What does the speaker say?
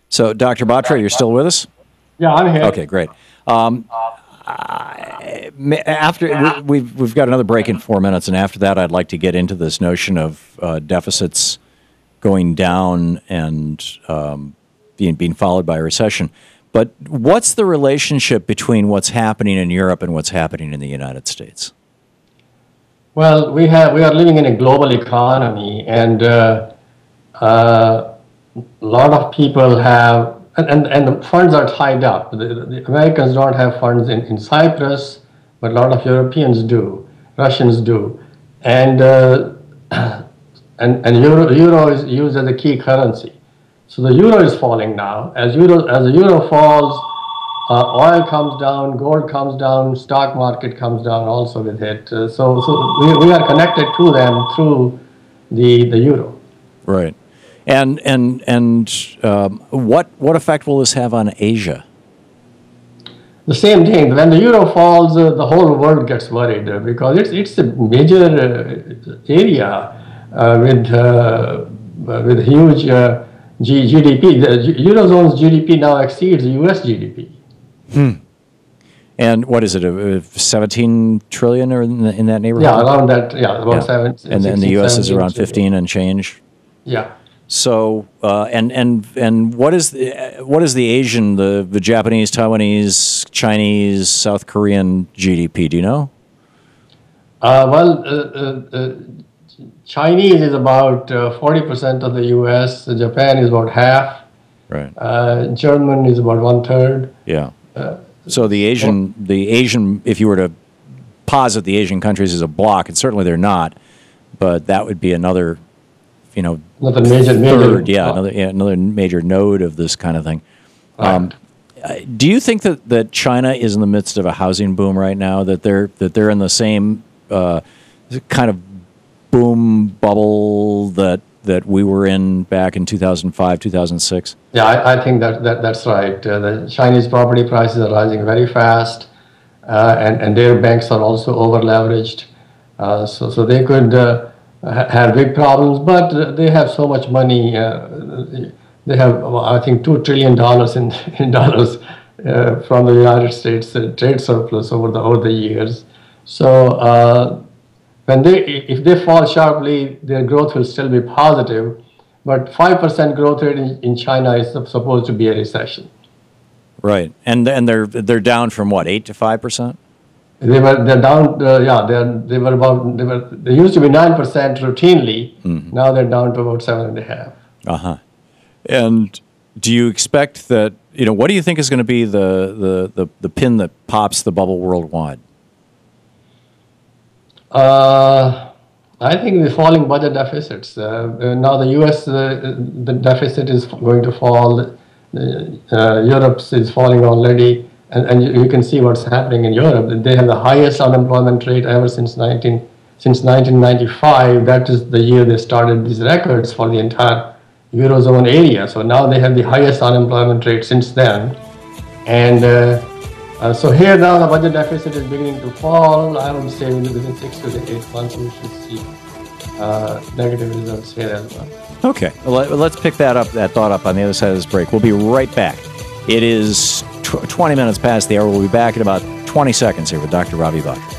So, Dr. Batra, you're still with us? Yeah, I'm here. Okay, great. After we've got another break in 4 minutes, and after that, I'd like to get into this notion of deficits going down and being followed by a recession. But what's the relationship between what's happening in Europe and what's happening in the United States? Well, we are living in a global economy, and a lot of people have, and the funds are tied up. The Americans don't have funds in Cyprus, but a lot of Europeans do, Russians do, and euro is used as a key currency. So the euro is falling now. As the euro falls, oil comes down, gold comes down, stock market comes down also with it. So we are connected to them through the euro. Right. And what effect will this have on Asia? The same thing. When the euro falls, the whole world gets worried because it's a major area with huge GDP. The Eurozone's GDP now exceeds US GDP. And what is it, 17 trillion or in that neighborhood? Yeah, around that, yeah, about 7. And then the US is around 15 and change? Yeah. So, and what is the Asian, the Japanese, Taiwanese, Chinese, South Korean GDP? Do you know? Chinese is about 40% of the US. Japan is about half. Right. German is about 1/3. Yeah. So the Asian, if you were to posit the Asian countries as a block, and certainly they're not, but that would be another, another major, another major node of this kind of thing. Right. Do you think that China is in the midst of a housing boom right now? That they're in the same kind of boom bubble that we were in back in 2005, 2006? Yeah, I think that's right. The Chinese property prices are rising very fast, and their banks are also over leveraged. So they could have big problems, but they have so much money. They have, I think, $2 trillion in dollars from the United States trade surplus over the years. So if they fall sharply, their growth will still be positive, but 5% growth rate in China is supposed to be a recession. Right, and they're down from what, 8 to 5%? They're down. They used to be 9% routinely. Mm-hmm. Now they're down to about 7.5%. And do you expect that? What do you think is going to be the pin that pops the bubble worldwide? I think the falling budget deficits. Now the U.S. The deficit is going to fall. Europe's is falling already, and you can see what's happening in Europe. They have the highest unemployment rate ever since 1995. That is the year they started these records for the entire Eurozone area. So now they have the highest unemployment rate since then, and so here now the budget deficit is beginning to fall. I would say within 6 to 8 months we should see negative results here as well. Okay, well, let's pick that thought up on the other side of this break. We'll be right back. It is 20 minutes past the hour. We'll be back in about 20 seconds here with Dr. Ravi Batra.